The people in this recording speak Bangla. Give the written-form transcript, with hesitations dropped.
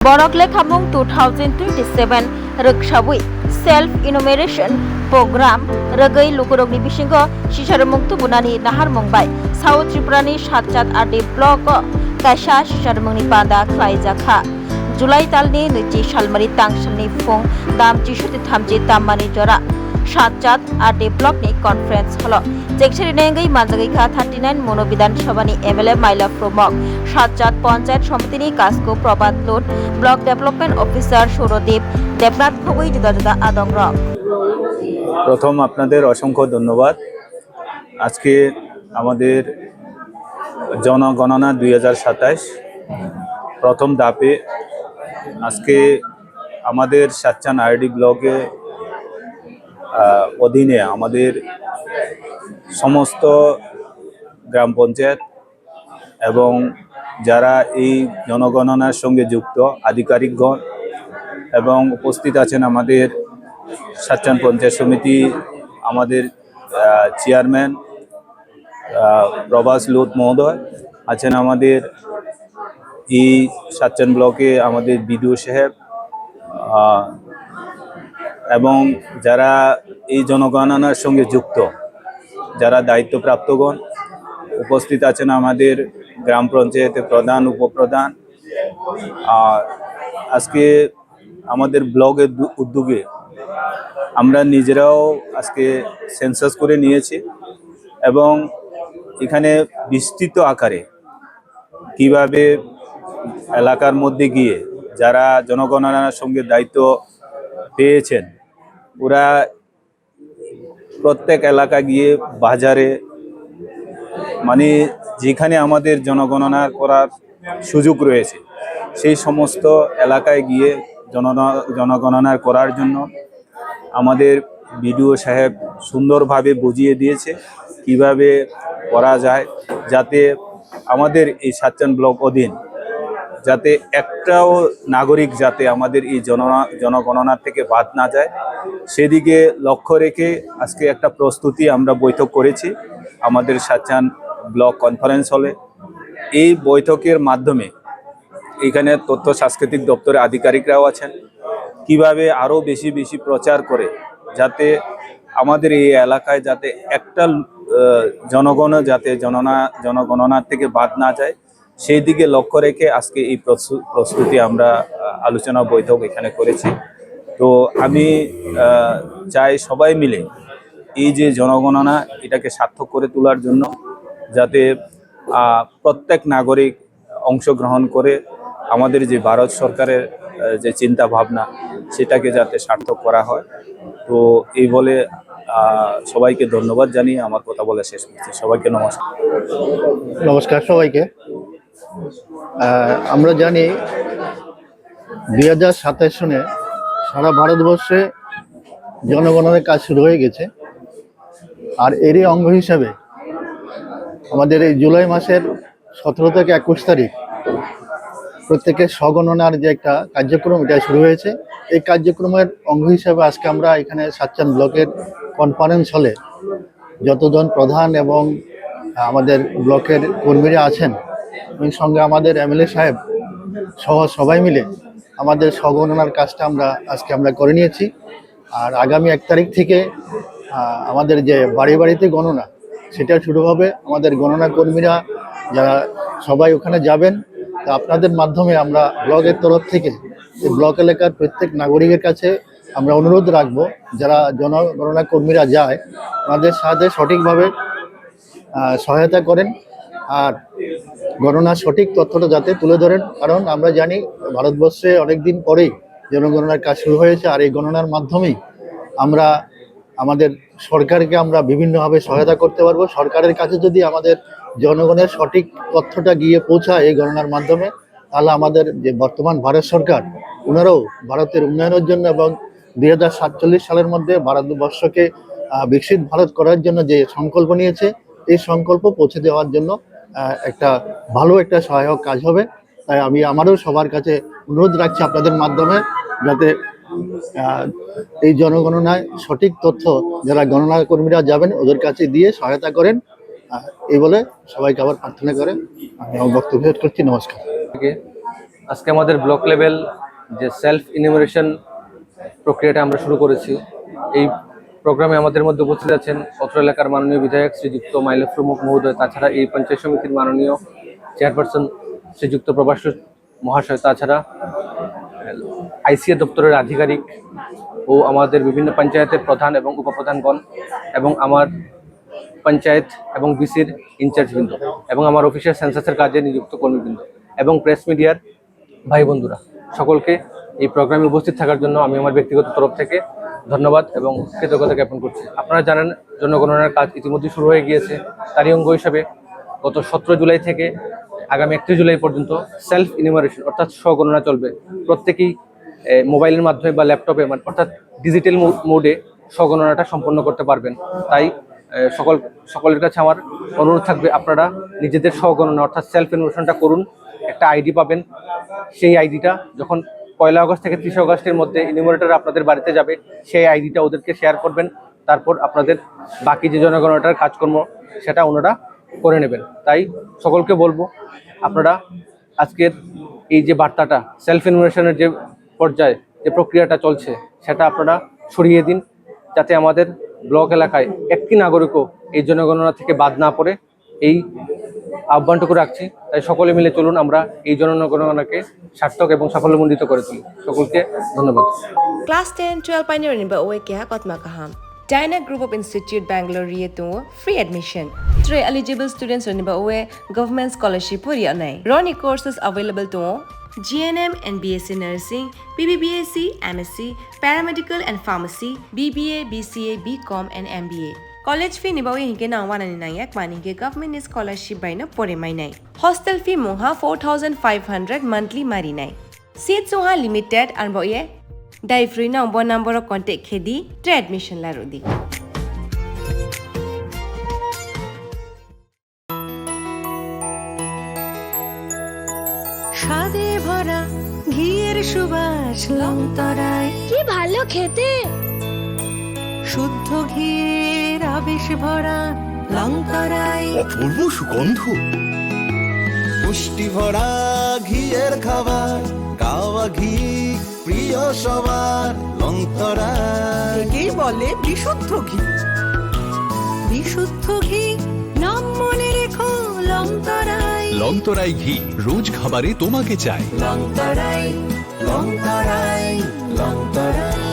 Borokle Khamung 2027 Rukshawui Self Enumeration Program Ragai Lukurogni Bishingo Shisharmung Tubunani Nahar Mumbai South Triprani Shatchat Adi Block Kaisha Shisharmungni Panda Klaizakha July Talni Nuchi Shalmari Tangshani Fung Dam Chishuti Thamji Tamani Jora Shatchat Adi Block ni Conference Holo Jekshiri Nengai Manjagika 39 Monobidan Shabani MLA Maila Promok Shatchat Panchayat Samitini Kasko Probat Load Block Development Officer Surodip Debnath Khogoi Judada Adongra প্রথম আপনাদের অসংখ্য ধন্যবাদ। আজকে আমাদের জনগণনা 2027 প্রথম ধাপে আজকে আমাদের সাতচান আরডি ব্লকে অধীনে আমাদের সমস্ত গ্রাম পঞ্চায়েত এবং যারা এই জনগণনার সঙ্গে যুক্ত আধিকারিকগণ এবং উপস্থিত আছেন আমাদের সাতচান পঞ্চায়েত সমিতি আমাদের চেয়ারম্যান প্রভাস লোধ মহোদয় আছেন, আমাদের এই সাতচান ব্লকে আমাদের বিডিও সাহেব এবং যারা এই জনগণনার সঙ্গে যুক্ত যারা দায়িত্বপ্রাপ্তগণ উপস্থিত আছেন, আমাদের গ্রাম পঞ্চায়েতের প্রধান উপপ্রধান। আজকে আমাদের ব্লকের উদ্যোগে আমরা নিজেরাও আজকে সেন্সাস করে নিয়েছি এবং এখানে বিস্তৃত আকারে কিভাবে এলাকার মধ্যে গিয়ে যারা জনগণনার সঙ্গে দায়িত্ব পেয়েছেন ওরা প্রত্যেক এলাকা গিয়ে বাজারে মানে যেখানে আমাদের জনগণনা করার সুযোগ রয়েছে সেই সমস্ত এলাকায় গিয়ে জনগণনা করার জন্য আমাদের বিডিও সাহেব সুন্দরভাবে বুঝিয়ে দিয়েছে কিভাবে করা যায়, যাতে আমাদের এই সাতচান ব্লক অধীন যাতে একটাও নাগরিক যাতে আমাদের এই জনগণনার থেকে বাদ না যায় সেদিকে লক্ষ্য রেখে আজকে একটা প্রস্তুতি আমরা বৈঠক করেছি আমাদের সাতচান ব্লক কনফারেন্স হলে। এই বৈঠকের মাধ্যমে এখানে তথ্য সাংস্কৃতিক দপ্তরের আধিকারিকরাও আছেন, কিভাবে আরও বেশি প্রচার করে যাতে আমাদের এই এলাকায় যাতে একটা জনগণ যাতে জনগণনার থেকে বাদ না যায় সেই দিকে লক্ষ্য রেখে আজকে এই প্রস্তুতি আমরা আলোচনা বৈঠক এখানে করেছি। তো আমি চাই সবাই মিলে এই যে জনগণনা এটাকে সার্থক করে তোলার জন্য যাতে প্রত্যেক নাগরিক অংশগ্রহণ করে আমাদের যে ভারত সরকারের যে চিন্তা ভাবনা সেটাকে যাতে সার্থক করা হয়। তো এই বলে সবাইকে ধন্যবাদ জানিয়ে আমার কথা বলে শেষ করছি। সবাইকে নমস্কার সবাইকে। আমরা জানি 2027 সনে সারা ভারতবর্ষে জনগণনার কাজ শুরু হয়ে গেছে, আর এরই অঙ্গ হিসাবে আমাদের এই জুলাই মাসের 17 থেকে 21 তারিখ প্রত্যেকের স্বগণনার যে একটা কার্যক্রম এটা শুরু হয়েছে। এই কার্যক্রমের অঙ্গ হিসাবে আজকে আমরা এখানে সাতচান ব্লকের কনফারেন্স হলে যতজন প্রধান এবং আমাদের ব্লকের কর্মীরা আছেন এবং সঙ্গে আমাদের এমএলএ সাহেব সহ সবাই মিলে আমাদের স্বগণনার কাজটা আজকে আমরা করে নিয়েছি। আর আগামী 1 তারিখ থেকে আমাদের যে বাড়িতে গণনা সেটা শুরু হবে। আমাদের গণনা কর্মীরা যারা সবাই ওখানে যাবেন, তা আপনাদের মাধ্যমে আমরা ব্লকের তরফ থেকে এই ব্লক এলাকার প্রত্যেক নাগরিকের কাছে আমরা অনুরোধ রাখবো যারা জনগণনা কর্মীরা যায় আমাদের সাথে সঠিকভাবে সহায়তা করেন আর গণনার সঠিক তথ্যটা যাতে তুলে ধরেন। কারণ আমরা জানি ভারতবর্ষে অনেকদিন পরেই জনগণনার কাজ শুরু হয়েছে, আর এই গণনার মাধ্যমেই আমরা আমাদের সরকারকে আমরা বিভিন্নভাবে সহায়তা করতে পারবো। সরকারের কাছে যদি আমাদের জনগণের সঠিক তথ্যটা গিয়ে পৌঁছায় এই গণনার মাধ্যমে, তাহলে আমাদের যে বর্তমান ভারত সরকার ওনারাও ভারতের উন্নয়নের জন্য এবং 2047 সালের মধ্যে ভারতবর্ষকে বিকশিত ভারত করার জন্য যে সংকল্প নিয়েছে এই সংকল্প পৌঁছে দেওয়ার জন্য একটা ভালো একটা সহায়ক কাজ হবে। তাই আমি আমারও সবার কাছে অনুরোধ রাখছি আপনাদের মাধ্যমে যাতে এই জনগণনায় সঠিক তথ্য যারা গণনা কর্মীরা যাবেন ওদের কাছে দিয়ে সহায়তা করেন। এই বলে সবাইকে আবার প্রার্থনা করে আমি আমার বক্তব্য শেষ করছি। নমস্কার। আজকে আমাদের ব্লক লেভেল যে সেলফ ইনুমারেশন প্রক্রিয়াটা আমরা শুরু করেছি, এই প্রোগ্রামে আমাদের মধ্যে উপস্থিত আছেন অত্র এলাকার মাননীয় বিধায়ক শ্রীযুক্ত মাইলফ প্রমুখ মহোদয়, তাছাড়া এই পঞ্চায়েত সমিতির মাননীয় চেয়ারপারসন শ্রীযুক্ত প্রভাস মহাশয়, তাছাড়া আইসিএ দপ্তরের আধিকারিক ও আমাদের বিভিন্ন পঞ্চায়েতের প্রধান এবং উপপ্রধানগণ এবং আমার পঞ্চায়েত এবং বিসির ইনচার্জবৃন্দ এবং আমার অফিসের সেন্সাসের কাজে নিযুক্ত কর্মীবৃন্দ এবং প্রেস মিডিয়ার ভাই বন্ধুরা, সকলকে এই প্রোগ্রামে উপস্থিত থাকার জন্য আমি আমার ব্যক্তিগত তরফ থেকে ধন্যবাদ এবং কৃতজ্ঞতা জ্ঞাপন করছি। আপনারা জানেন জনগণনার কাজ ইতিমধ্যে শুরু হয়ে গিয়েছে। তারই অঙ্গ হিসাবে গত 17 জুলাই থেকে আগামী 31 জুলাই পর্যন্ত সেলফ ইনুমারেশন অর্থাৎ স্বগণনা চলবে। প্রত্যেকেই মোবাইলের মাধ্যমে বা ল্যাপটপে অর্থাৎ ডিজিটাল মোডে স্বগণনাটা সম্পন্ন করতে পারবেন। তাই সকলের কাছে আমার অনুরোধ থাকবে, আপনারা নিজেদের স্বগণনা অর্থাৎ সেলফ ইনুমারেশনটা করুন। একটা আইডি পাবেন, সেই আইডিটা যখন 1 আগস্ট থেকে 30 আগস্টের মধ্যে ইনুমারেটর আপনাদের বাড়িতে যাবে, সেই আইডিটা ওদেরকে শেয়ার করবেন। তারপর আপনাদের বাকি যে জনগণনার কাজকর্ম সেটা ওনারা করে নেবেন। তাই সকলকে বলবো, আপনারা আজকের এই যে বার্তাটা সেলফ ইনুমারেশনের যে পর্যায়ে যে প্রক্রিয়াটা চলছে সেটা আপনারা ছড়িয়ে দিন, যাতে আমাদের ব্লক এলাকায় একটি নাগরিকও এই জনগণনা থেকে বাদ না পড়ে, এই আহ্বানটুকু রাখছি। তাই সকলে মিলে চলুন আমরা এই জনগণনাকে সার্থক এবং সাফল্যমণ্ডিত করে তুলি। সকলকে ধন্যবাদ। Class 10-12 pioneer ba oe kya kotma kaham. Dyna Group of Institute Bangalore to free admission. 3 eligible students ba oe government scholarship puri anai. Roni courses available to GNM and BSc Nursing, BBBSc, MSc, Paramedical and Pharmacy, BBA, BCA, BCom and MBA. College fee ni ba oe hinke na wana ni nai ek mani ke government scholarship by na pore mai nai. Hostel fee moha 4500 monthly mari nai. Seats oha limited and ba oe Dai free na number of contact khedi tre admission la rodi. স্বাদে ভরা ঘিয়ের সুবাস লংতরায়, কি ভালো খেতে। শুদ্ধ ঘিয়ের আবেশ ভরা লংতরায়, অপূর্ব সুগন্ধ, পুষ্টি ভরা ঘিয়ের খাবার, কাওয়া ঘি প্রিয় সবার লংতরায়। একেই বলে বিশুদ্ধ ঘি। বিশুদ্ধ ঘি নাম মনে রেখো লংতরায়। লংতরাই ঘি রোজ খাবারে তোমাকে চাই। লংতরায়, লংতরায়, লংতরায়।